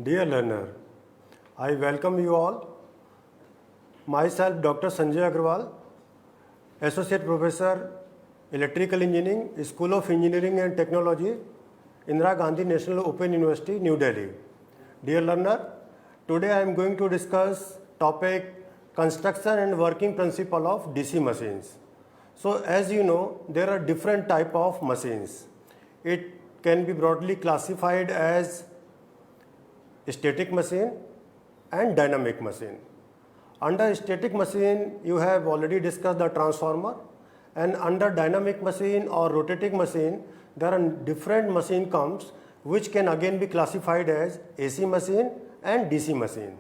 Dear learner, I welcome you all. Myself, Dr. Sanjay Agrawal, Associate Professor, Electrical Engineering, School of Engineering and Technology, Indira Gandhi National Open University, New Delhi. Dear learner, today I am going to discuss topic construction and working principle of DC machines. So as you know, there are different type of machines. It can be broadly classified as static machine and dynamic machine. Under static machine, you have already discussed the transformer, and under dynamic machine or rotating machine, there are different machine comes which can again be classified as AC machine and DC machine.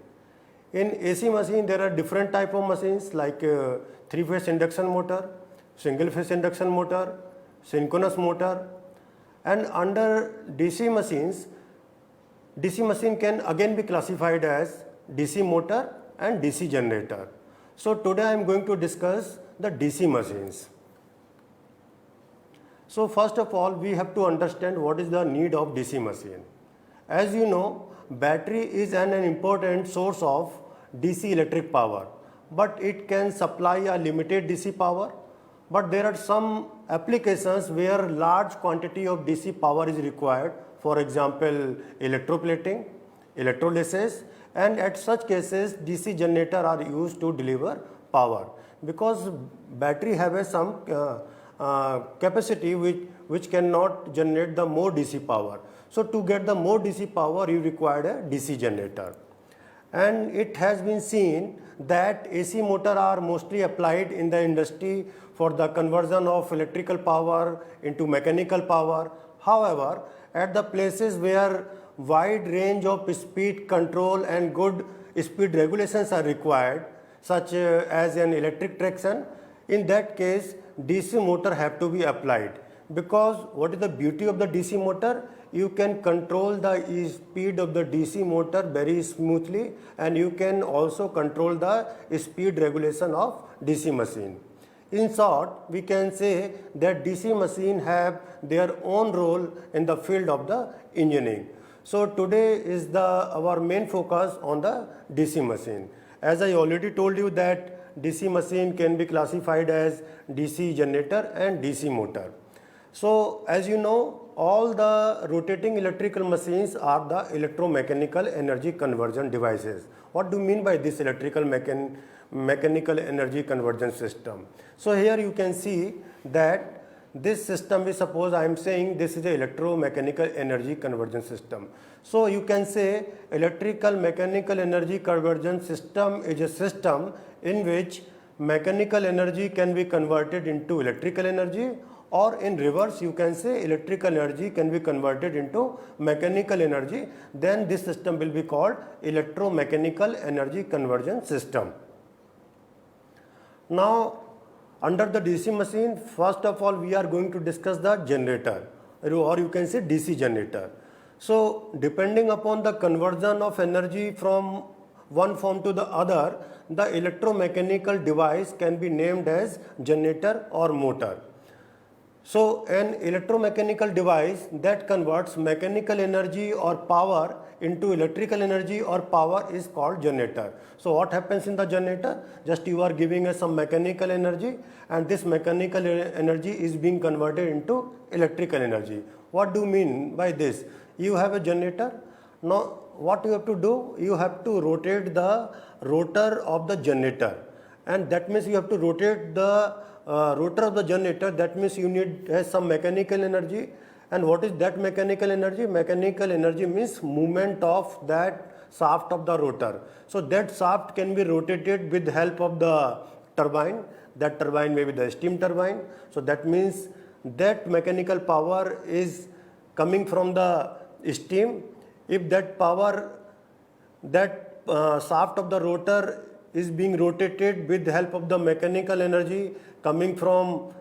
In AC machine, there are different type of machines like three-phase induction motor, single-phase induction motor, synchronous motor, and under DC machines, DC machine can again be classified as DC motor and DC generator. So today I am going to discuss the DC machines. So first of all, we have to understand what is the need of DC machine. As you know, battery is an important source of DC electric power, but it can supply a limited DC power. But there are some applications where large quantity of DC power is required. For example, electroplating, electrolysis, and at such cases DC generator are used to deliver power, because battery have some capacity which cannot generate the more DC power. So to get the more DC power, you require a DC generator. And it has been seen that AC motor are mostly applied in the industry for the conversion of electrical power into mechanical power. However, at the places where wide range of speed control and good speed regulations are required, such as an electric traction, in that case DC motor have to be applied, because what is the beauty of the DC motor? You can control the speed of the DC motor very smoothly, and you can also control the speed regulation of DC machine. In short, we can say that DC machine have their own role in the field of the engineering. So today is our main focus on the DC machine. As I already told you that DC machine can be classified as DC generator and DC motor. So as you know, all the rotating electrical machines are the electromechanical energy conversion devices. What do you mean by this mechanical energy conversion system? So here you can see that this system is, suppose I am saying this is a electromechanical energy conversion system. So you can say electrical mechanical energy conversion system is a system in which mechanical energy can be converted into electrical energy, or in reverse you can say electrical energy can be converted into mechanical energy. Then this system will be called electromechanical energy conversion system. Now under the DC machine, first of all we are going to discuss the generator, or you can say DC generator. So depending upon the conversion of energy from one form to the other, the electromechanical device can be named as generator or motor. So an electromechanical device that converts mechanical energy or power into electrical energy or power is called generator. So what happens in the generator? Just you are giving us some mechanical energy, and this mechanical energy is being converted into electrical energy. What do you mean by this? You have a generator. Now what you have to do? You have to rotate the rotor of the generator, and that means you have to rotate the rotor of the generator. That means you need some mechanical energy. And what is that mechanical energy? Mechanical energy means movement of that shaft of the rotor. So that shaft can be rotated with help of the turbine. That turbine may be the steam turbine. So that means that mechanical power is coming from the steam. If that power, that shaft of the rotor is being rotated with the help of the mechanical energy coming from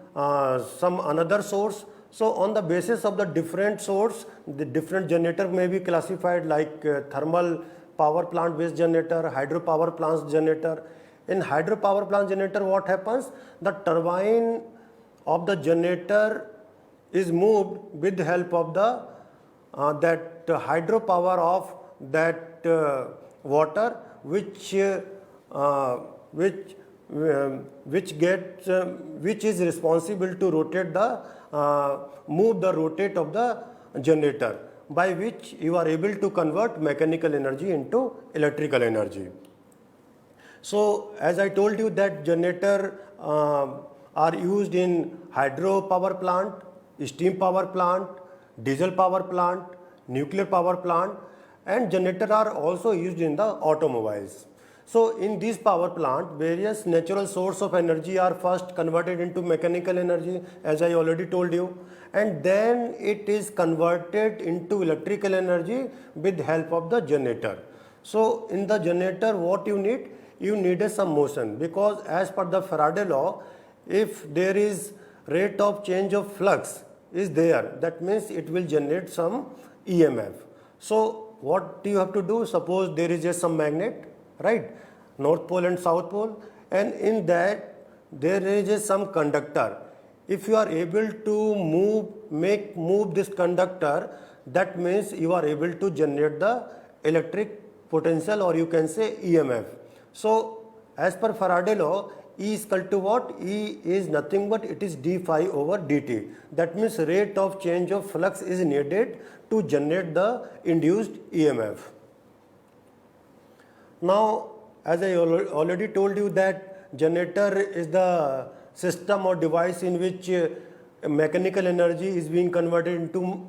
some another source. So on the basis of the different source, the different generator may be classified like thermal power plant based generator, hydropower plant generator. In hydropower plant generator, what happens? The turbine of the generator is moved with the help of the that hydropower of that water which which is responsible to rotate the move the rotate of the generator, by which you are able to convert mechanical energy into electrical energy. So as I told you that generator are used in hydro power plant, steam power plant, diesel power plant, nuclear power plant, and generator are also used in the automobiles. So in this power plant, various natural source of energy are first converted into mechanical energy, as I already told you, and then it is converted into electrical energy with help of the generator. So in the generator, what you need? You needed some motion, because as per the Faraday law, if there is rate of change of flux is there, that means it will generate some EMF. So what you have to do? Suppose there is just some magnet, right, north pole and south pole, and in that there is just some conductor. If you are able to move this conductor, that means you are able to generate the electric potential, or you can say EMF. So as per Faraday law, E is equal to what? E is nothing but it is d phi over dt. That means rate of change of flux is needed to generate the induced EMF. Now, as I already told you that generator is the system or device in which mechanical energy is being converted into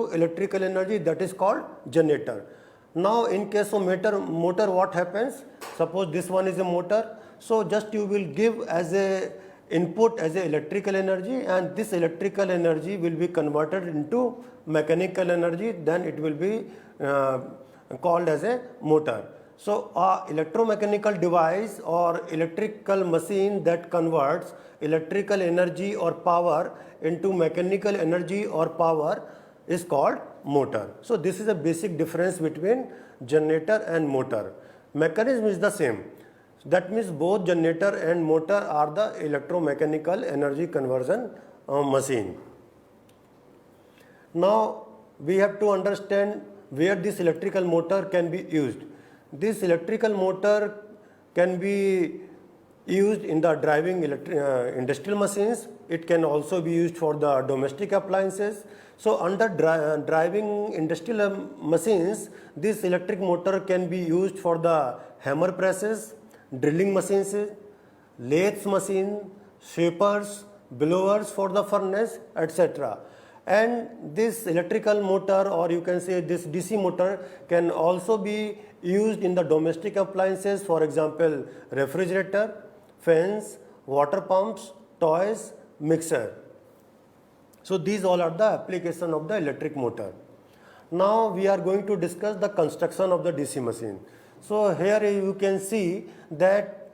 electrical energy, that is called generator. Now in case of motor, what happens? Suppose this one is a motor, so just you will give as a input as a electrical energy, and this electrical energy will be converted into mechanical energy, then it will be called as a motor. So a electromechanical device or electrical machine that converts electrical energy or power into mechanical energy or power is called motor. So this is a basic difference between generator and motor. Mechanism is the same. That means both generator and motor are the electromechanical energy conversion machine. Now we have to understand where this electrical motor can be used. This electrical motor can be used in the driving industrial machines. It can also be used for the domestic appliances. So under driving industrial machines, this electric motor can be used for the hammer presses, drilling machines, lathe machine, shapers, blowers for the furnace, etc. And this electrical motor, or you can say this DC motor, can also be used in the domestic appliances, for example refrigerator, fans, water pumps, toys, mixer. So these all are the application of the electric motor. Now we are going to discuss the construction of the DC machine. So here you can see that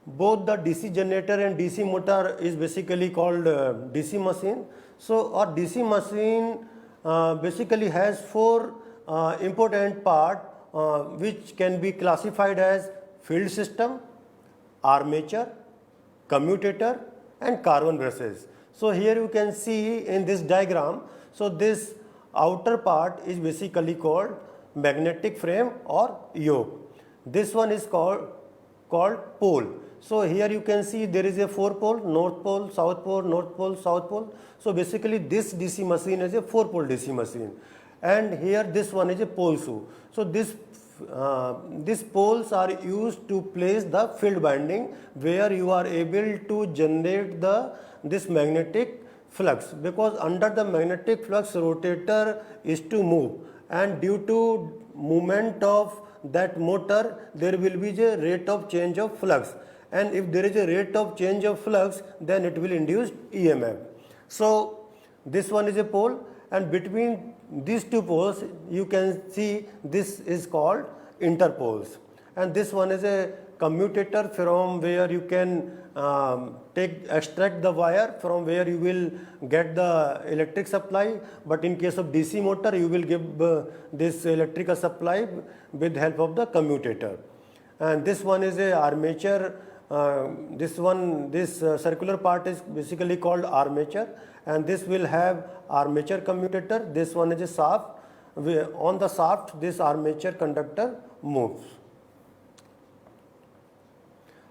both the DC generator and DC motor is basically called DC machine. So our DC machine basically has four important part which can be classified as field system, armature, commutator, and carbon brushes. So here you can see in this diagram, so this outer part is basically called magnetic frame or yoke. This one is called pole. So here you can see there is a 4-pole, north pole, south pole, north pole, south pole. So basically this DC machine is a 4-pole DC machine, and here this one is a pole shoe. So these poles are used to place the field winding, where you are able to generate this magnetic flux, because under the magnetic flux rotator is to move, and due to movement of that motor there will be a rate of change of flux, and if there is a rate of change of flux, then it will induce EMF. So this one is a pole, and between these two poles you can see this is called interpoles, and this one is a commutator from where you can extract the wire from where you will get the electric supply, but in case of DC motor you will give this electrical supply with help of the commutator. And this one is a armature. This circular part is basically called armature, and this will have armature commutator. This one is a shaft. on the shaft this armature conductor moves.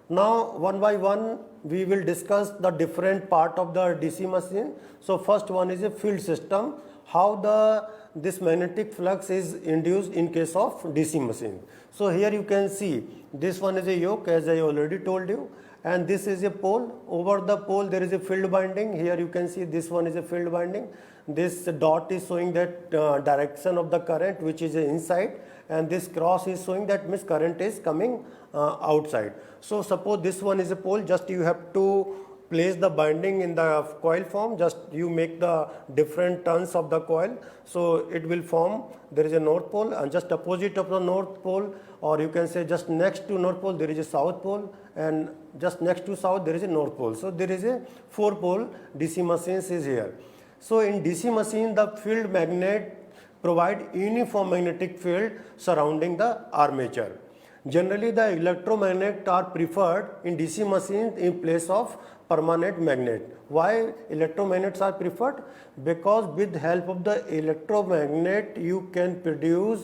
Now one by one we will discuss the different part of the DC machine. So first one is a field system, how this magnetic flux is induced in case of DC machine. So here you can see this one is a yoke, as I already told you, and this is a pole. Over the pole there is a field winding. Here you can see this one is a field winding. This dot is showing that direction of the current which is inside, and this cross is showing that means current is coming outside. So suppose this one is a pole, just you have to place the binding in the coil form, just you make the different turns of the coil, so it will form, there is a north pole, and just opposite of the north pole, or you can say just next to north pole there is a south pole, and just next to south there is a north pole. So there is a 4 pole DC machines is here. So in DC machine the field magnet provide uniform magnetic field surrounding the armature. Generally the electromagnet are preferred in DC machines in place of permanent magnet. Why electromagnets are preferred? Because with help of the electromagnet you can produce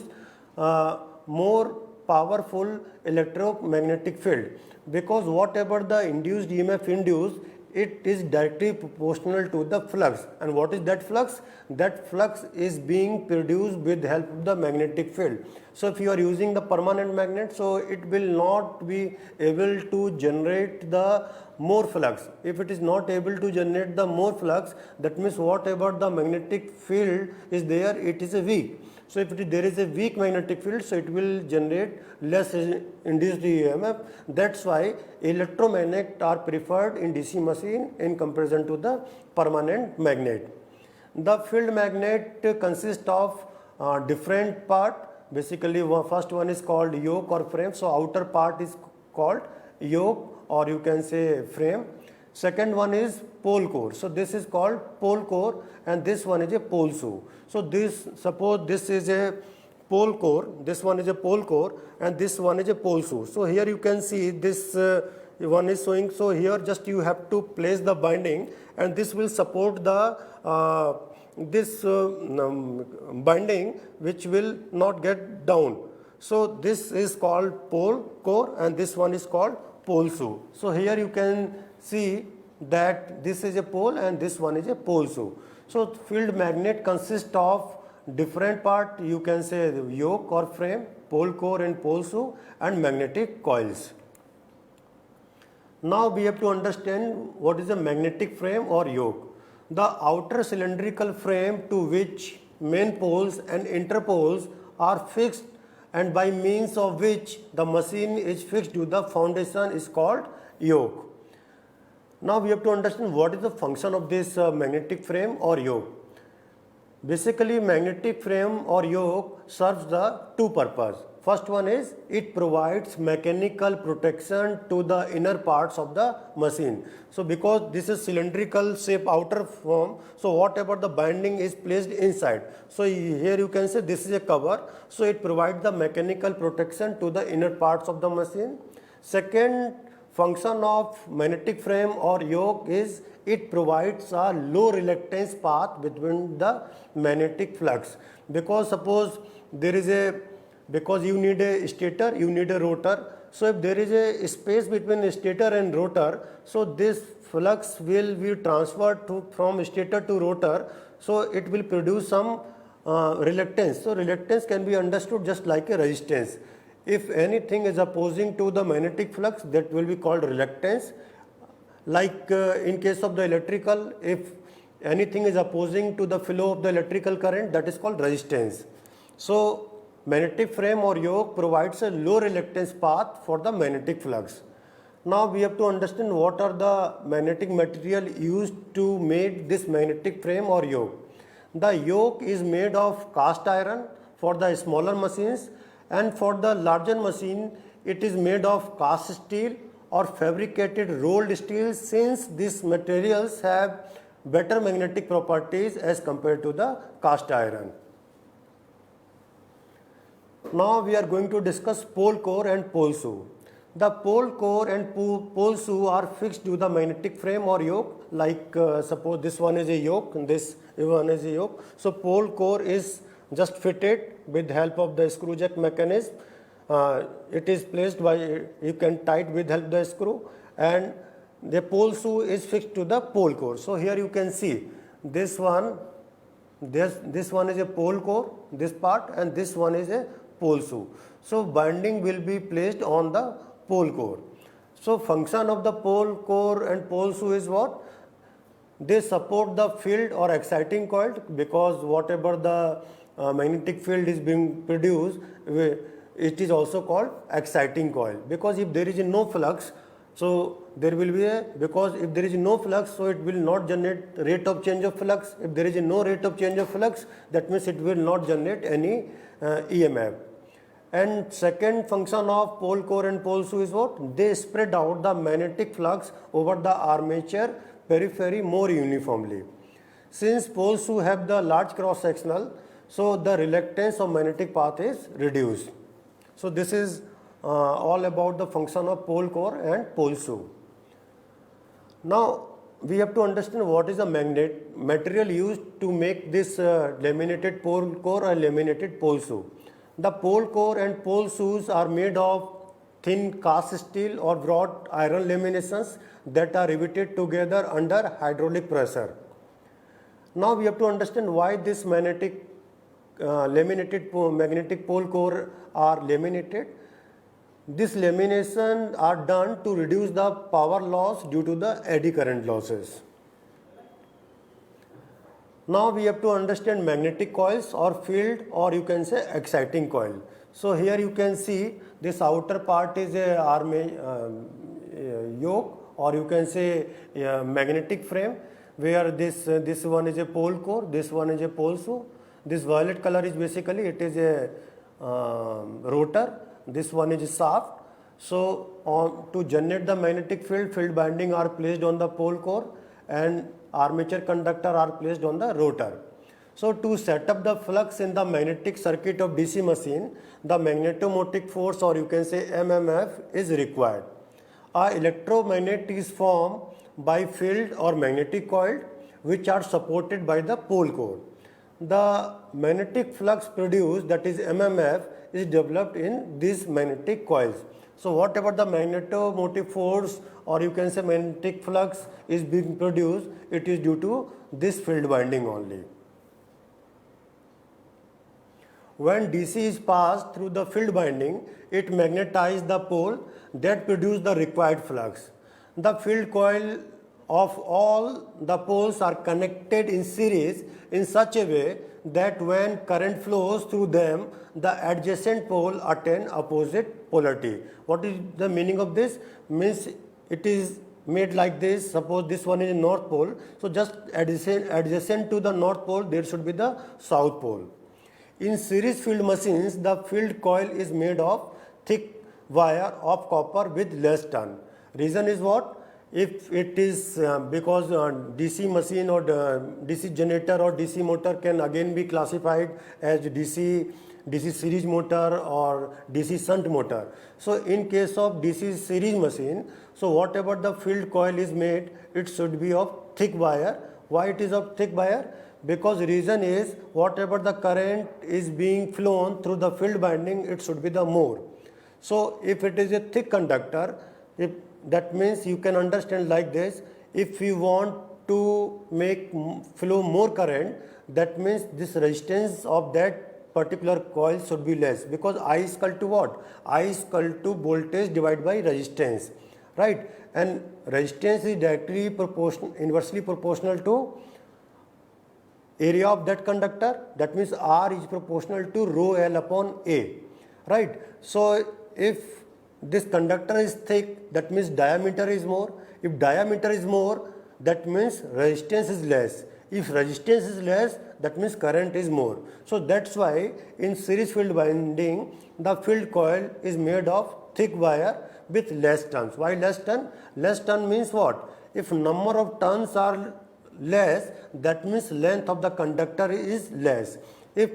more powerful electromagnetic field, because whatever the induced EMF induced, it is directly proportional to the flux. And what is that flux? That flux is being produced with help of the magnetic field. So if you are using the permanent magnet, so it will not be able to generate the more flux. If it is not able to generate the more flux, that means whatever the magnetic field is there, it is a weak. So if there is a weak magnetic field, so it will generate less induced EMF. That's why electromagnet are preferred in DC machine in comparison to the permanent magnet. The field magnet consists of different part. Basically first one is called yoke or frame. So outer part is called yoke, or you can say frame. Second one is pole core. So this is called pole core, and this one is a pole shoe. So this, suppose this is a pole core, this one is a pole core, and this one is a pole shoe. So here you can see this one is showing. So here just you have to place the binding, and this will support the binding which will not get down. So this is called pole core, and this one is called pole shoe. So here you can see that this is a pole and this one is a pole shoe. So field magnet consists of different part, you can say the yoke or frame, pole core and pole shoe, and magnetic coils. Now we have to understand what is a magnetic frame or yoke. The outer cylindrical frame to which main poles and interpoles are fixed, and by means of which the machine is fixed to the foundation, is called yoke. Now we have to understand what is the function of this magnetic frame or yoke. Basically magnetic frame or yoke serves the two purposes. First one is it provides mechanical protection to the inner parts of the machine. So because this is cylindrical shape outer form, so whatever the binding is placed inside. So here you can say this is a cover. So it provides the mechanical protection to the inner parts of the machine. Second function of magnetic frame or yoke is it provides a low reluctance path between the magnetic flux. Because suppose there is because you need a stator, you need a rotor. So if there is a space between stator and rotor, so this flux will be transferred from stator to rotor. So it will produce some reluctance. So reluctance can be understood just like a resistance. If anything is opposing to the magnetic flux, that will be called reluctance. Like in case of the electrical, if anything is opposing to the flow of the electrical current, that is called resistance. So magnetic frame or yoke provides a low reluctance path for the magnetic flux. Now we have to understand what are the magnetic material used to make this magnetic frame or yoke. The yoke is made of cast iron for the smaller machines, and for the larger machine it is made of cast steel or fabricated rolled steel, since these materials have better magnetic properties as compared to the cast iron. Now we are going to discuss pole core and pole shoe. The pole core and pole shoe are fixed to the magnetic frame or yoke. Like suppose this one is a yoke and this one is a yoke. So pole core is just fit it with help of the screw jack mechanism. It is placed by, you can tight with help the screw, and the pole shoe is fixed to the pole core. So here you can see this one, this one is a pole core, this part, and this one is a pole shoe. So binding will be placed on the pole core. So function of the pole core and pole shoe is what? They support the field or exciting coil, because whatever the magnetic field is being produced, it is also called exciting coil. Because if there is no flux, so there will be because if there is no flux, so it will not generate rate of change of flux. If there is no rate of change of flux, that means it will not generate any EMF. And second function of pole core and pole shoe is what? They spread out the magnetic flux over the armature periphery more uniformly. Since pole shoe have the large cross sectional, so the reluctance of magnetic path is reduced. So this is all about the function of pole core and pole shoe. Now we have to understand what is the material used to make this laminated pole core or laminated pole shoe. The pole core and pole shoes are made of thin cast steel or wrought iron laminations that are riveted together under hydraulic pressure. Now we have to understand why this magnetic magnetic pole core are laminated. This lamination are done to reduce the power loss due to the eddy current losses. Now we have to understand magnetic coils or field, or you can say exciting coil. So here you can see this outer part is a yoke, or you can say a magnetic frame, where this one is a pole core, this one is a pole shoe. This violet color is basically, it is a rotor, this one is a shaft. So to generate the magnetic field, field binding are placed on the pole core and armature conductor are placed on the rotor. So to set up the flux in the magnetic circuit of DC machine, the magnetomotive force, or you can say MMF, is required. A electromagnet is formed by field or magnetic coil which are supported by the pole core. The magnetic flux produced, that is MMF, is developed in these magnetic coils. So whatever the magnetomotive force, or you can say magnetic flux is being produced, it is due to this field binding only. When DC is passed through the field binding, it magnetizes the pole that produces the required flux. The field coil of all the poles are connected in series in such a way that when current flows through them, the adjacent pole attain opposite polarity. What is the meaning of this? Means it is made like this. Suppose this one is north pole, so just adjacent to the north pole there should be the south pole. In series field machines, the field coil is made of thick wire of copper with less turn. Reason is what? If it is because DC machine or DC generator or DC motor can again be classified as DC series motor or DC shunt motor. So in case of DC series machine, so whatever the field coil is made, it should be of thick wire. Why it is of thick wire? Because reason is whatever the current is being flown through the field binding, it should be the more. So if it is a thick conductor, that means you can understand like this. If you want to make flow more current, that means this resistance of that particular coil should be less, because I is equal to what? I is equal to voltage divided by resistance, right? And resistance is directly inversely proportional to area of that conductor. That means R is proportional to rho L upon A, right? So if this conductor is thick, that means diameter is more. If diameter is more, that means resistance is less. If resistance is less, that means current is more. So that's why in series field binding, the field coil is made of thick wire with less turns. Why less turn? Less turn means what? If number of turns are less, that means length of the conductor is less. If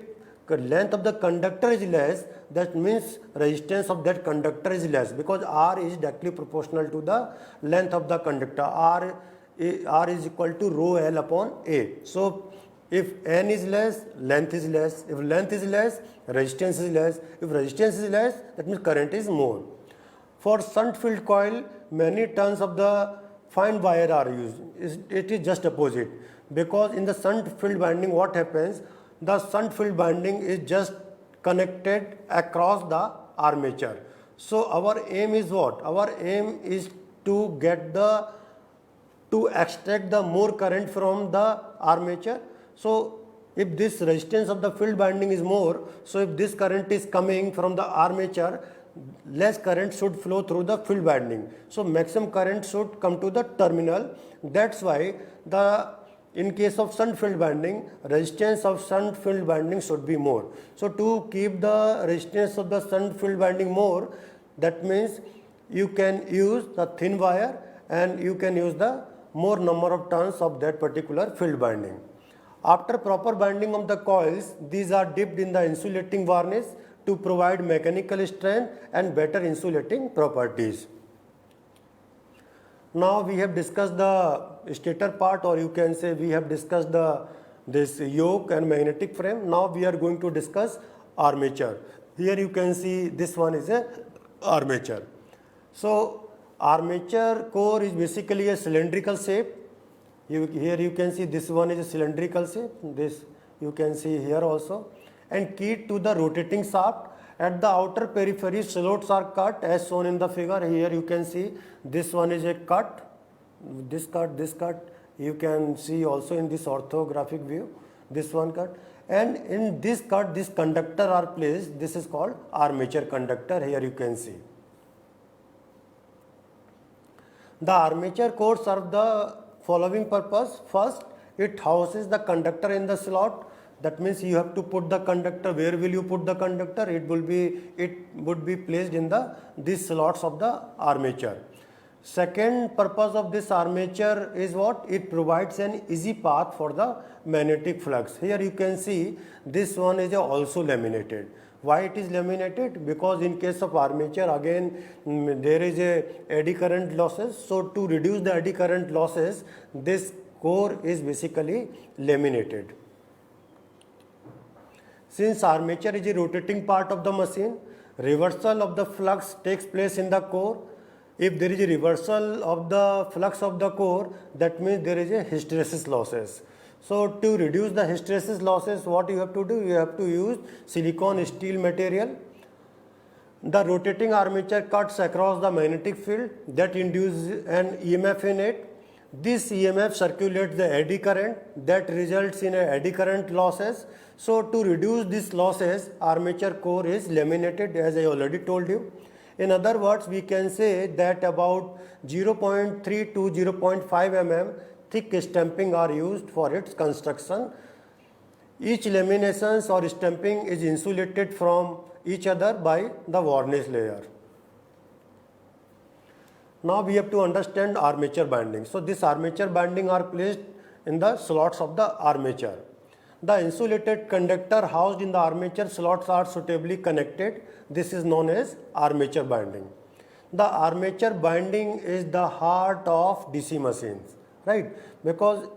length of the conductor is less, that means resistance of that conductor is less, because R is directly proportional to the length of the conductor. R is equal to rho L upon A. So If n is less, length is less. If length is less, resistance is less. If resistance is less, that means current is more. For shunt field coil, many turns of the fine wire are used. It is just opposite, because in the shunt field winding, what happens? The shunt field winding is just connected across the armature. So our aim is what? Our aim is to extract the more current from the armature. So if this resistance of the field winding is more, so if this current is coming from the armature, less current should flow through the field winding. So maximum current should come to the terminal. That's why in case of shunt field winding, resistance of shunt field winding should be more. So to keep the resistance of the shunt field winding more, that means you can use the thin wire and you can use the more number of turns of that particular field winding. After proper binding of the coils, these are dipped in the insulating varnish to provide mechanical strength and better insulating properties. Now we have discussed the stator part, or you can say we have discussed this yoke and magnetic frame. Now we are going to discuss armature. Here you can see this one is a armature. So armature core is basically a cylindrical shape. Here you can see this one is a cylindrical shape. This you can see here also. And keyed to the rotating shaft. At the outer periphery, slots are cut as shown in the figure. Here you can see this one is a cut. This cut. You can see also in this orthographic view. This one cut. And in this cut, this conductor are placed. This is called armature conductor. Here you can see. The armature core serves the following purpose. First, it houses the conductor in the slot. That means you have to put the conductor. Where will you put the conductor? It would be placed in these slots of the armature. Second purpose of this armature is what? It provides an easy path for the magnetic flux. Here you can see this one is also laminated. Why it is laminated? Because in case of armature, again there is a eddy current losses. So to reduce the eddy current losses, this core is basically laminated. Since armature is a rotating part of the machine, reversal of the flux takes place in the core. If there is a reversal of the flux of the core, that means there is a hysteresis losses. So to reduce the hysteresis losses, what you have to do? You have to use silicon steel material. The rotating armature cuts across the magnetic field that induces an EMF in it. This EMF circulates the eddy current that results in a eddy current losses. So to reduce these losses, armature core is laminated, as I already told you. In other words, we can say that about 0.3 to 0.5 mm thick stamping are used for its construction. Each laminations or stamping is insulated from each other by the varnish layer. Now we have to understand armature binding. So this armature binding are placed in the slots of the armature. The insulated conductor housed in the armature slots are suitably connected. This is known as armature binding. The armature binding is the heart of DC machines, right? Because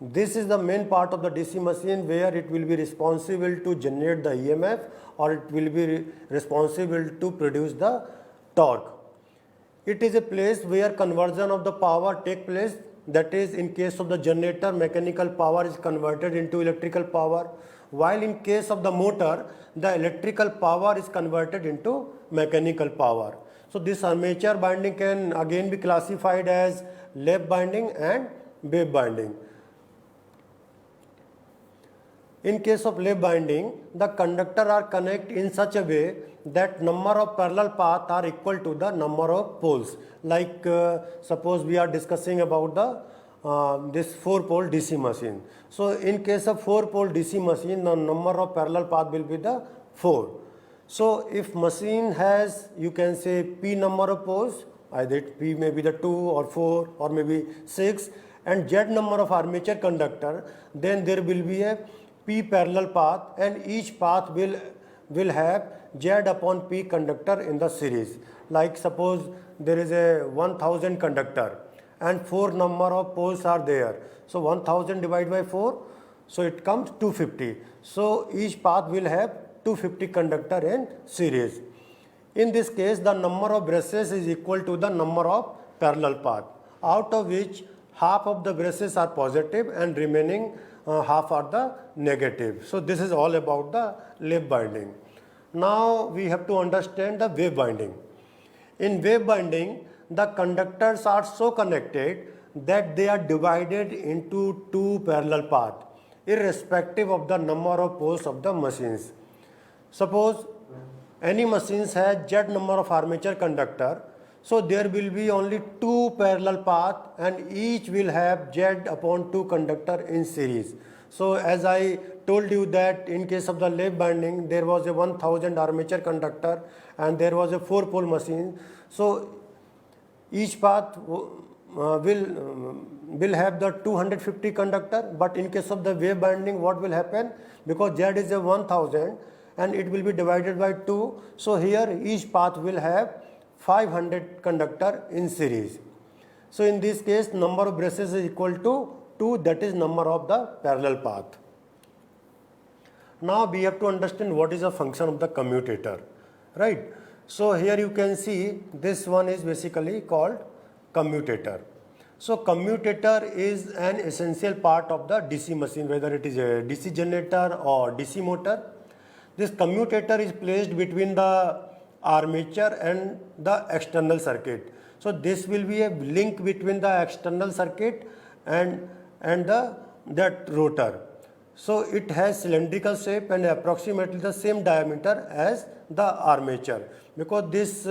this is the main part of the DC machine where it will be responsible to generate the EMF, or it will be responsible to produce the torque. It is a place where conversion of the power takes place. That is, in case of the generator, mechanical power is converted into electrical power, while in case of the motor, the electrical power is converted into mechanical power. So this armature binding can again be classified as lap binding and wave binding. In case of lap binding, the conductor are connected in such a way that number of parallel paths are equal to the number of poles. Like suppose we are discussing about this 4-pole DC machine. So in case of 4-pole DC machine, the number of parallel path will be the 4. So if machine has, you can say, P number of poles, either P may be the 2 or 4 or maybe 6, and Z number of armature conductor, then there will be a P parallel path, and each path will have Z upon P conductor in the series. Like suppose there is a 1000 conductor and 4 number of poles are there. So 1000 divided by 4, So it comes 250. So each path will have 250 conductor in series. In this case, the number of brushes is equal to the number of parallel path, out of which half of the brushes are positive and remaining half are the negative. So this is all about the lap binding. Now we have to understand the wave binding. In wave binding, the conductors are so connected that they are divided into two parallel paths, irrespective of the number of poles of the machines. Suppose any machines has Z number of armature conductor, so there will be only two parallel paths and each will have Z upon 2 conductor in series. So as I told you that in case of the lap binding, there was a 1000 armature conductor and there was a 4-pole machine. So each path will have the 250 conductor, but in case of the wave binding, what will happen? Because Z is a 1000 and it will be divided by 2, so here each path will have 500 conductor in series. So in this case, number of brushes is equal to 2, that is number of the parallel path. Now we have to understand what is the function of the commutator, right? So here you can see this one is basically called commutator. So commutator is an essential part of the DC machine, whether it is a DC generator or DC motor. This commutator is placed between the armature and the external circuit. So this will be a link between the external circuit and that rotor. So it has cylindrical shape and approximately the same diameter as the armature, because this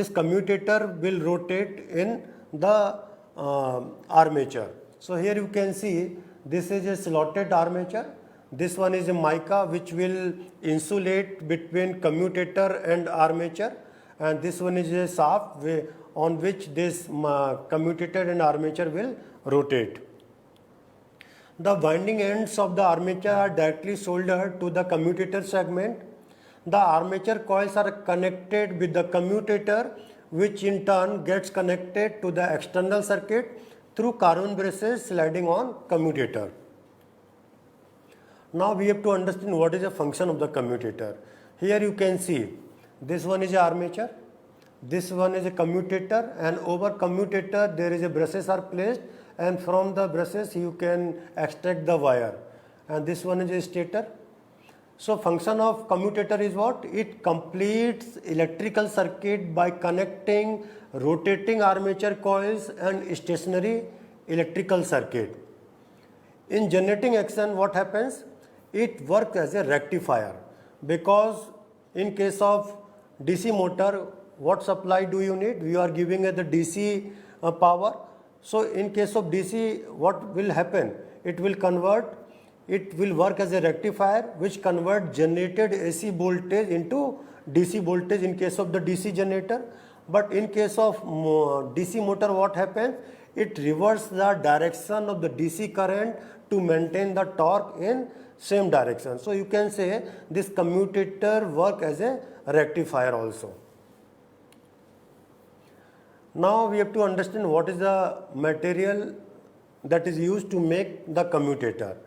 commutator will rotate in the armature. So here you can see this is a slotted armature. This one is a mica which will insulate between commutator and armature, and this one is a shaft on which this commutator and armature will rotate. The winding ends of the armature are directly soldered to the commutator segment. The armature coils are connected with the commutator, which in turn gets connected to the external circuit through carbon braces sliding on commutator. Now we have to understand what is the function of the commutator. Here you can see this one is a armature, this one is a commutator, and over commutator there is a brushes are placed, and from the brushes you can extract the wire, and this one is a stator. So function of commutator is what? It completes electrical circuit by connecting rotating armature coils and stationary electrical circuit. In generating action, what happens? It works as a rectifier, because in case of DC motor, what supply do you need? You are giving the DC power. So in case of DC, what will happen? It will work as a rectifier which convert generated AC voltage into DC voltage in case of the DC generator. But in case of DC motor, what happens? It reverses the direction of the DC current to maintain the torque in same direction. So you can say this commutator work as a rectifier also. Now we have to understand what is the material that is used to make the commutator.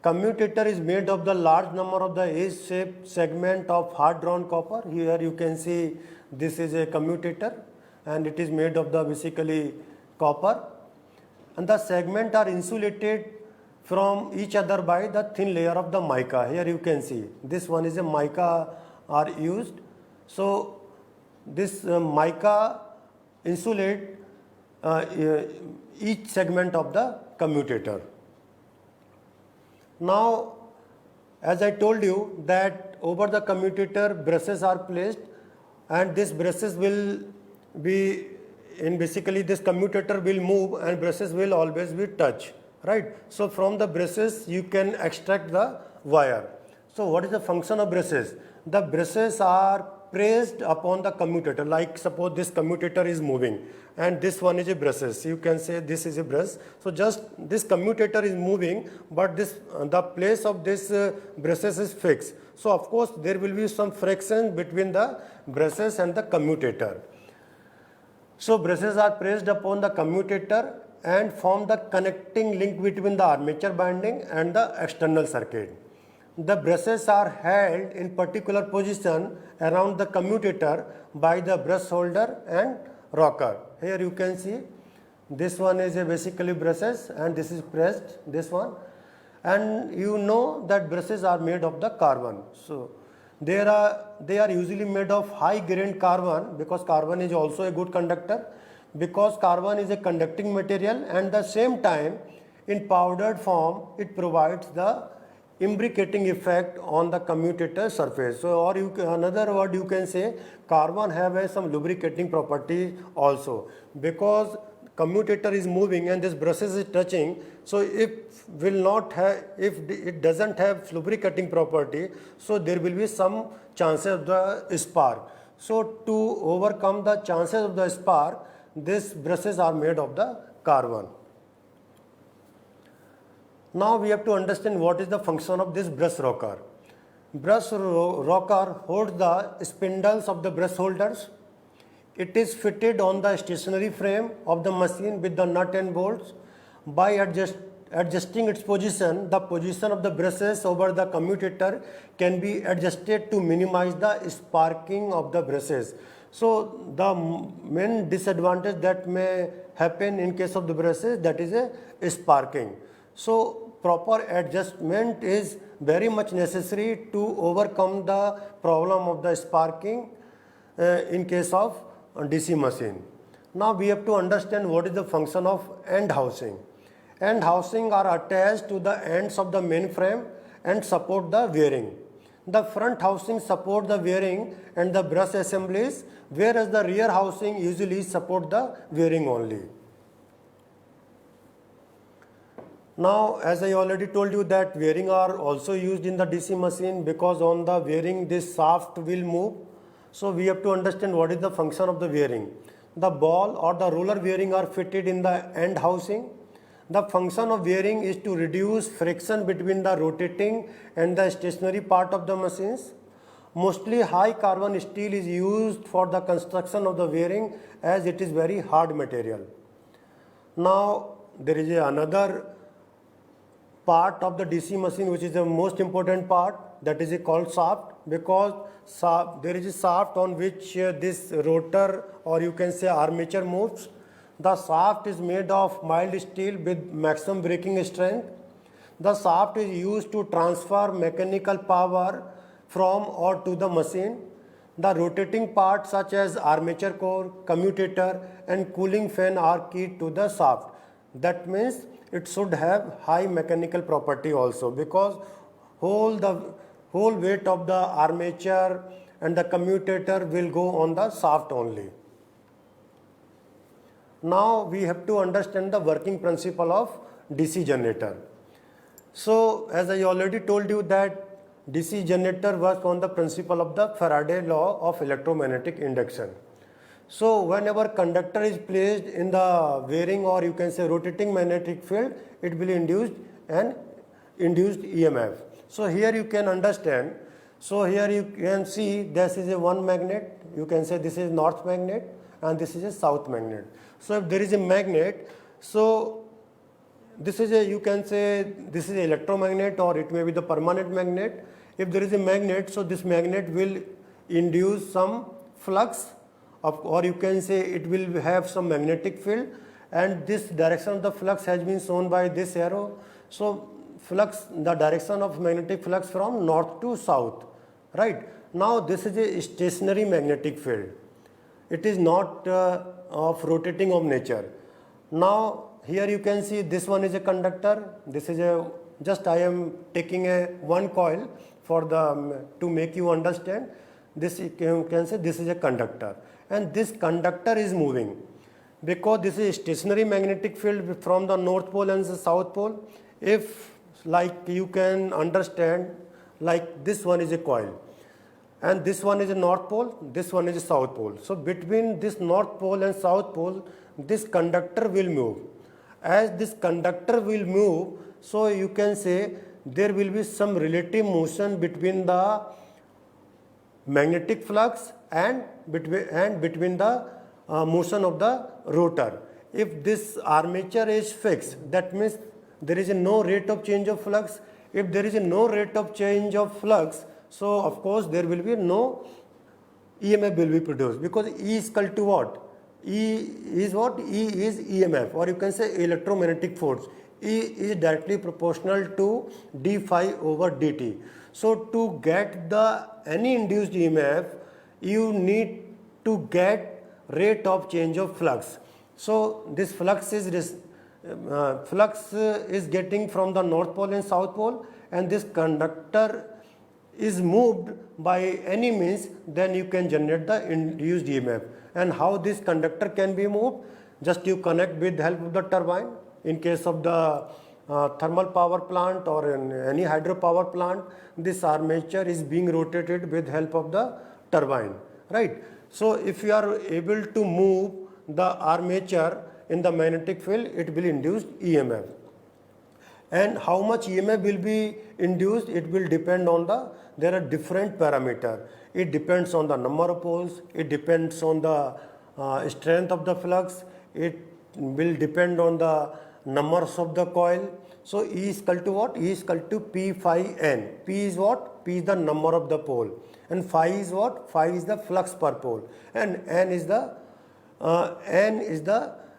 Commutator is made of the large number of the edge-shaped segment of hard drawn copper. Here you can see this is a commutator and it is made of the basically copper, and the segment are insulated from each other by the thin layer of the mica. Here you can see this one is a mica are used. So this mica insulate each segment of the commutator. Now, as I told you that over the commutator brushes are placed, and these brushes will be in basically this commutator will move and brushes will always be touch, right? So from the brushes you can extract the wire. So what is the function of brushes? The brushes are pressed upon the commutator, like suppose this commutator is moving and this one is a brushes. You can say this is a brush. So just this commutator is moving, but this the place of this brushes is fixed. So of course there will be some friction between the brushes and the commutator. So brushes are pressed upon the commutator and form the connecting link between the armature binding and the external circuit. The brushes are held in particular position around the commutator by the brush holder and rocker. Here you can see this one is a basically brushes and this is pressed, this one, and you know that brushes are made of the carbon. So they are usually made of high grained carbon, because carbon is also a good conductor, because carbon is a conducting material, and the same time in powdered form it provides the imbricating effect on the commutator surface. So, or another word you can say, carbon have some lubricating property also, because commutator is moving and this brushes is touching. So if it doesn't have lubricating property, so there will be some chances of the spark. So to overcome the chances of the spark, these brushes are made of the carbon. Now we have to understand what is the function of this brush rocker. Brush rocker holds the spindles of the brush holders. It is fitted on the stationary frame of the machine with the nut and bolts. By adjusting its position, the position of the brushes over the commutator can be adjusted to minimize the sparking of the brushes. So the main disadvantage that may happen in case of the brushes, that is a sparking. So proper adjustment is very much necessary to overcome the problem of the sparking in case of DC machine. Now we have to understand what is the function of end housing. End housing are attached to the ends of the main frame and support the bearing. The front housing support the bearing and the brush assemblies, whereas the rear housing usually support the bearing only. Now, as I already told you that bearing are also used in the DC machine, because on the bearing this shaft will move. So we have to understand what is the function of the bearing. The ball or the roller bearing are fitted in the end housing. The function of bearing is to reduce friction between the rotating and the stationary part of the machines. Mostly high carbon steel is used for the construction of the bearing, as it is very hard material. Now there is another part of the DC machine which is the most important part, that is called shaft, because there is a shaft on which this rotor or you can say armature moves. The shaft is made of mild steel with maximum braking strength. The shaft is used to transfer mechanical power from or to the machine. The rotating parts such as armature core, commutator and cooling fan are key to the shaft. That means it should have high mechanical property also, because whole weight of the armature and the commutator will go on the shaft only. Now we have to understand the working principle of DC generator. So as I already told you that DC generator works on the principle of the Faraday law of electromagnetic induction. So whenever conductor is placed in the bearing or you can say rotating magnetic field, it will induce an induced EMF. So here you can understand. So here you can see this is a one magnet. You can say this is north magnet and this is a south magnet. So if there is a magnet, so this is a, you can say this is electromagnet or it may be the permanent magnet. If there is a magnet, so this magnet will induce some flux or you can say it will have some magnetic field, and this direction of the flux has been shown by this arrow. So flux, the direction of magnetic flux from north to south, right? Now this is a stationary magnetic field. It is not of rotating of nature. Now here you can see this one is a conductor. This is a, just I am taking a one coil for the to make you understand. This you can say this is a conductor, and this conductor is moving because this is stationary magnetic field from the north pole and the south pole. If like you can understand, like this one is a coil and this one is a north pole, this one is a south pole. So between this north pole and south pole, this conductor will move. As this conductor will move, so you can say there will be some relative motion between the magnetic flux and between the motion of the rotor. if this armature is fixed, that means there is a no rate of change of flux. If there is a no rate of change of flux, so of course there will be no EMF will be produced, because E is equal to what? E is what? E is EMF, or you can say electromagnetic force. E is directly proportional to d phi over dt. So to get the any induced EMF, you need to get rate of change of flux. So this flux is getting from the north pole and south pole, and this conductor is moved by any means, then you can generate the induced EMF. And how this conductor can be moved? Just you connect with the help of the turbine. In case of the thermal power plant or in any hydropower plant, this armature is being rotated with help of the turbine, right? So if you are able to move the armature in the magnetic field, it will induce EMF. And how much EMF will be induced, it will depend on there are different parameters. It depends on the number of poles, it depends on the strength of the flux, it will depend on the numbers of the coil. So E is equal to what? E is equal to P phi N. P is what? P is the number of the pole. And phi is what? Phi is the flux per pole. And N is the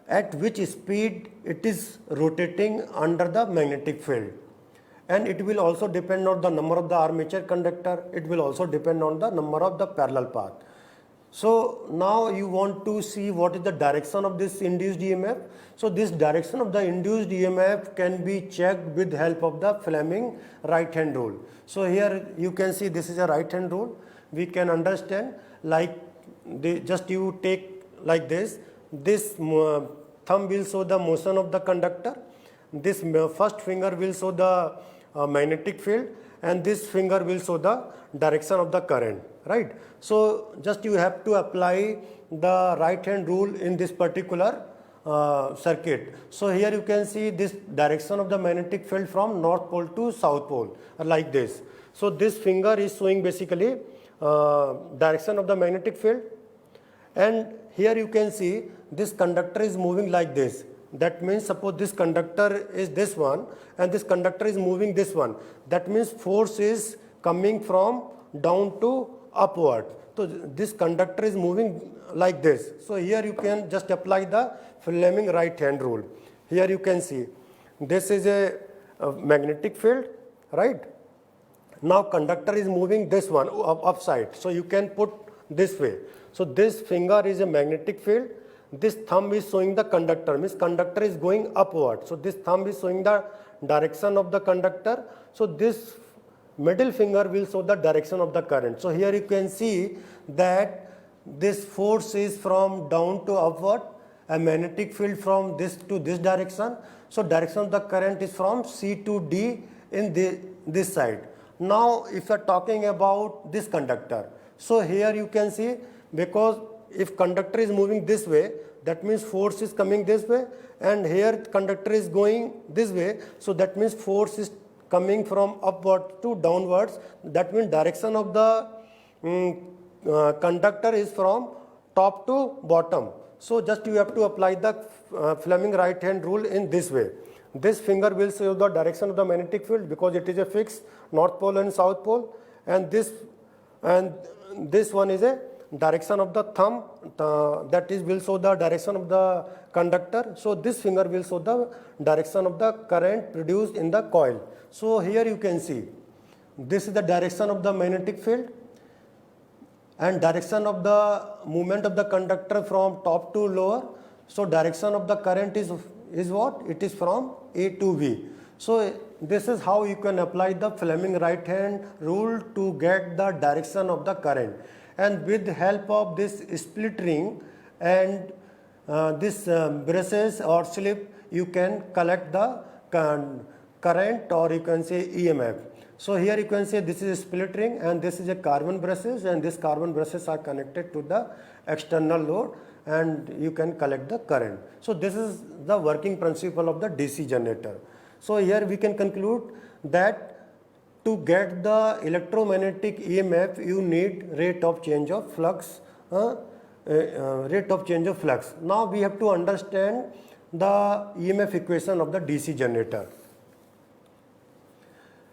at which speed it is rotating under the magnetic field. And it will also depend on the number of the armature conductor. It will also depend on the number of the parallel path. So now you want to see what is the direction of this induced EMF. So this direction of the induced EMF can be checked with help of the Fleming right hand rule. So here you can see this is a right hand rule. We can understand like just you take like this. This thumb will show the motion of the conductor. This first finger will show the magnetic field, and this finger will show the direction of the current, right? So just you have to apply the right hand rule in this particular circuit. So here you can see this direction of the magnetic field from north pole to south pole like this. So this finger is showing basically direction of the magnetic field, and here you can see this conductor is moving like this. That means suppose this conductor is this one and this conductor is moving this one. That means force is coming from down to upward. So this conductor is moving like this. So here you can just apply the Fleming right hand rule. Here you can see this is a magnetic field, right? Now conductor is moving this one upside. So you can put this way. So this finger is a magnetic field. This thumb is showing the conductor, means conductor is going upward. So this thumb is showing the direction of the conductor. So this middle finger will show the direction of the current. So here you can see that this force is from down to upward, a magnetic field from this to this direction. So direction of the current is from C to D in this side. Now if you are talking about this conductor, so here you can see, because if conductor is moving this way, that means force is coming this way, and here conductor is going this way, so that means force is coming from upward to downwards. That means direction of the conductor is from top to bottom. So just you have to apply the Fleming right hand rule in this way. This finger will show the direction of the magnetic field because it is a fixed north pole and south pole, and this one is a direction of the thumb, that is will show the direction of the conductor. So this finger will show the direction of the current produced in the coil. So here you can see this is the direction of the magnetic field, and direction of the movement of the conductor from top to lower. So direction of the current is what? It is from A to V. So this is how you can apply the Fleming right hand rule to get the direction of the current. And with the help of this split ring and this braces or slip, you can collect the current, or you can say EMF. So here you can say this is a split ring and this is a carbon brushes, and this carbon brushes are connected to the external load, and you can collect the current. So this is the working principle of the DC generator. So here we can conclude that to get the electromagnetic EMF, you need rate of change of flux rate of change of flux. Now we have to understand the EMF equation of the DC generator.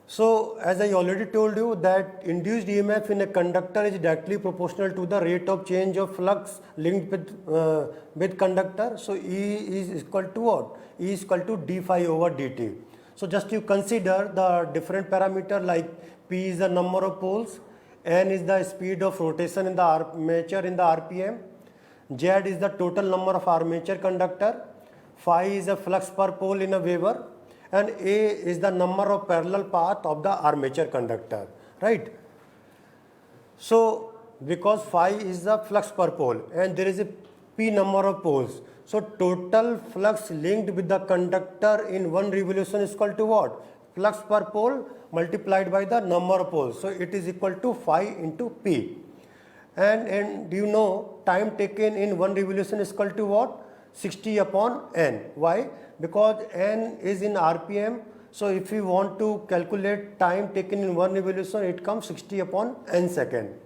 So as I already told you that induced EMF in a conductor is directly proportional to the rate of change of flux linked with conductor. So E is equal to what? E is equal to d phi over dt. So just you consider the different parameter like P is the number of poles, N is the speed of rotation in the armature in the RPM, Z is the total number of armature conductor, phi is the flux per pole in a Weber, and A is the number of parallel path of the armature conductor, right? So because phi is the flux per pole and there is a P number of poles, so total flux linked with the conductor in one revolution is equal to what? Flux per pole multiplied by the number of poles. So it is equal to phi into P. And do you know time taken in one revolution is equal to what? 60 upon N. Why? Because N is in RPM. So if you want to calculate time taken in one revolution, it comes 60 upon N second.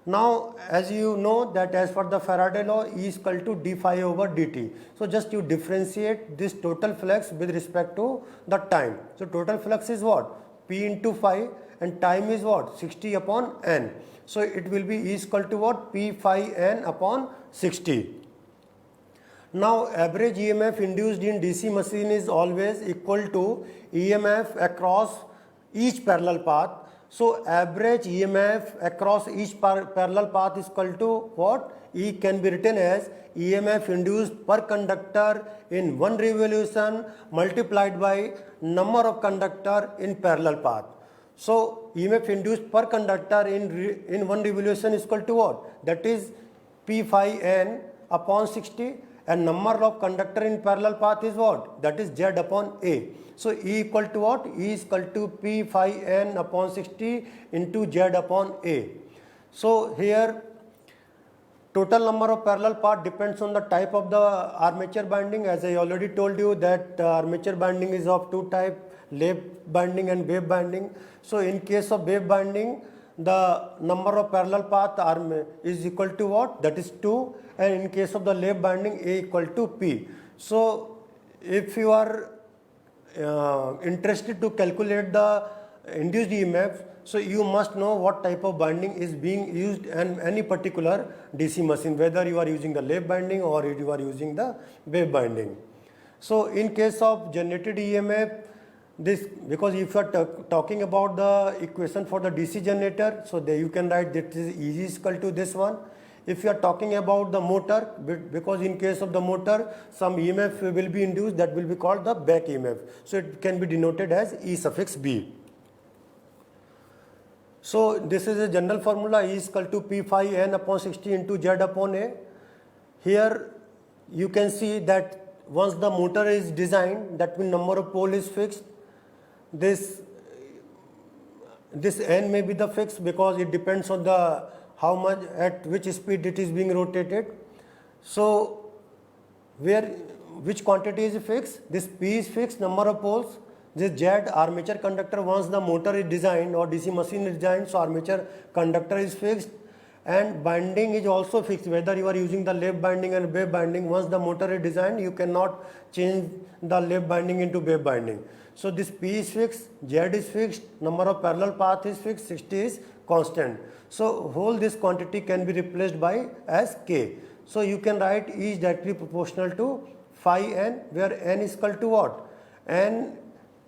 Now as you know that as per the Faraday law, E is equal to d phi over dt. So just you differentiate this total flux with respect to the time. So total flux is what? P into phi, and time is what? 60 upon N. So it will be E is equal to what? P phi N upon 60. Now average EMF induced in DC machine is always equal to EMF across each parallel path. So average EMF across each parallel path is equal to what? E can be written as EMF induced per conductor in one revolution multiplied by number of conductor in parallel path. So EMF induced per conductor in one revolution is equal to what? That is P phi N upon 60, and number of conductor in parallel path is what? That is Z upon A. So E equal to what? E is equal to P phi N upon 60 into Z upon A. So here total number of parallel path depends on the type of the armature binding. As I already told you that armature binding is of two types, lap binding and wave binding. So in case of wave binding, the number of parallel path is equal to what? That is 2, and in case of the lap binding, A equal to P. So if you are interested to calculate the induced EMF, so you must know what type of binding is being used in any particular DC machine, whether you are using the lap binding or you are using the wave binding. So in case of generated EMF, this, because if you are talking about the equation for the DC generator, so there you can write that is E is equal to this one. If you are talking about the motor, because in case of the motor some EMF will be induced, that will be called the back EMF. So it can be denoted as E suffix B. So this is a general formula, E is equal to P phi N upon 60 into Z upon A. Here you can see that once the motor is designed, that means number of pole is fixed. This N may be the fixed because it depends on the how much, at which speed it is being rotated. So which quantity is fixed? This P is fixed, number of poles. This Z armature conductor, once the motor is designed or DC machine is designed, so armature conductor is fixed, and binding is also fixed, whether you are using the lap binding and wave binding. Once the motor is designed, you cannot change the lap binding into wave binding. So this P is fixed, Z is fixed, number of parallel path is fixed, 60 is constant. So whole this quantity can be replaced by as K. So you can write E is directly proportional to phi N, where N is equal to what? N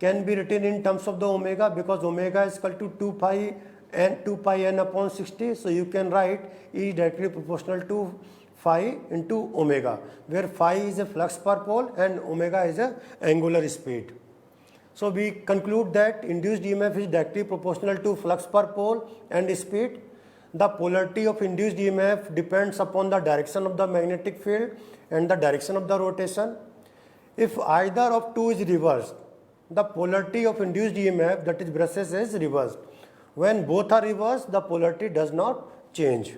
can be written in terms of the omega, because omega is equal to 2 pi N upon 60. So you can write E is directly proportional to phi into omega, where phi is a flux per pole and omega is a angular speed. So we conclude that induced EMF is directly proportional to flux per pole and speed. The polarity of induced EMF depends upon the direction of the magnetic field and the direction of the rotation. If either of two is reversed, the polarity of induced EMF, that is brushes, is reversed. When both are reversed, the polarity does not change.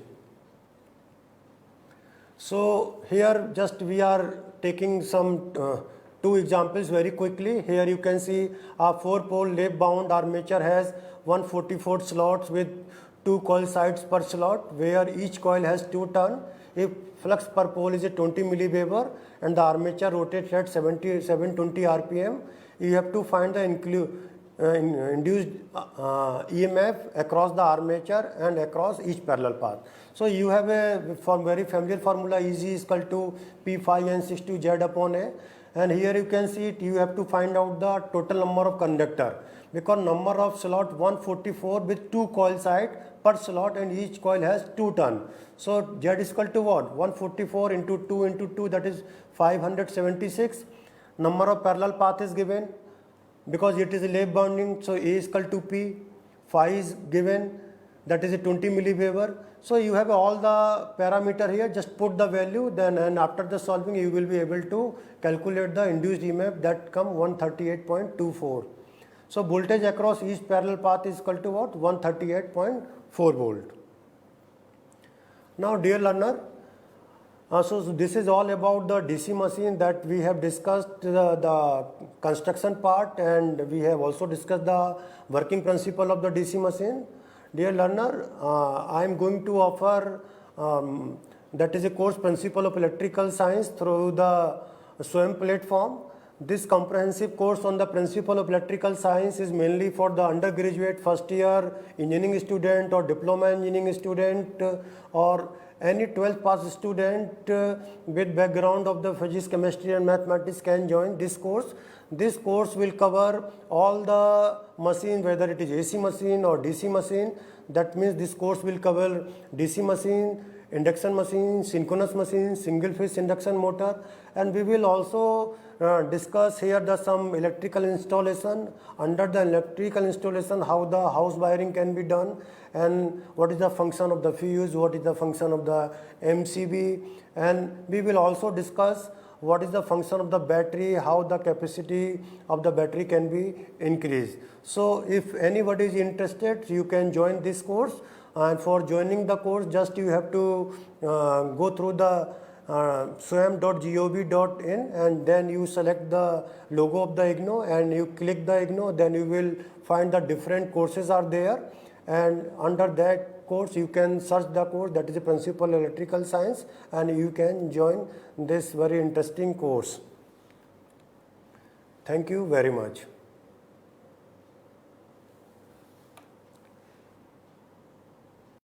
So here just we are taking some two examples very quickly. Here you can see a 4-pole lap bound armature has 144 slots with 2 coil sides per slot, where each coil has 2 turns. if flux per pole is a 20 milliweber and the armature rotates at 720 rpm, you have to find the induced EMF across the armature and across each parallel path. So you have a very familiar formula, EZ is equal to P phi N62 Z upon A, and here you can see it, you have to find out the total number of conductor, because number of slot 144 with 2 coil side per slot and each coil has 2 turn. So Z is equal to what? 144 into 2 into 2, that is 576. Number of parallel path is given, because it is a lap bonding, so A is equal to P, phi is given, that is a 20 milliweber. So you have all the parameter here, just put the value, then and after the solving you will be able to calculate the induced EMF, that come 138.24. So voltage across each parallel path is equal to what? 138.4 volt. Now dear learner, so this is all about the DC machine that we have discussed the construction part, and we have also discussed the working principle of the DC machine. Dear learner, I am going to offer that is a course Principle of Electrical Science through the SWAYAM platform. This comprehensive course on the Principle of Electrical Science is mainly for the undergraduate first year engineering student or diploma engineering student or any 12th pass student with background of the physics, chemistry and mathematics can join this course. This course will cover all the machine, whether it is AC machine or DC machine. That means this course will cover DC machine, induction machine, synchronous machine, single phase induction motor, and we will also discuss here the some electrical installation. Under the electrical installation, how the house wiring can be done, and what is the function of the fuse, what is the function of the MCB, and we will also discuss what is the function of the battery, how the capacity of the battery can be increased. So if anybody is interested, you can join this course, and for joining the course just you have to go through the swayam.gov.in, and then you select the logo of the IGNOU and you click the IGNOU, then you will find the different courses are there, and under that course you can search the course that is a Principle of Electrical Science, and you can join this very interesting course. Thank you very much.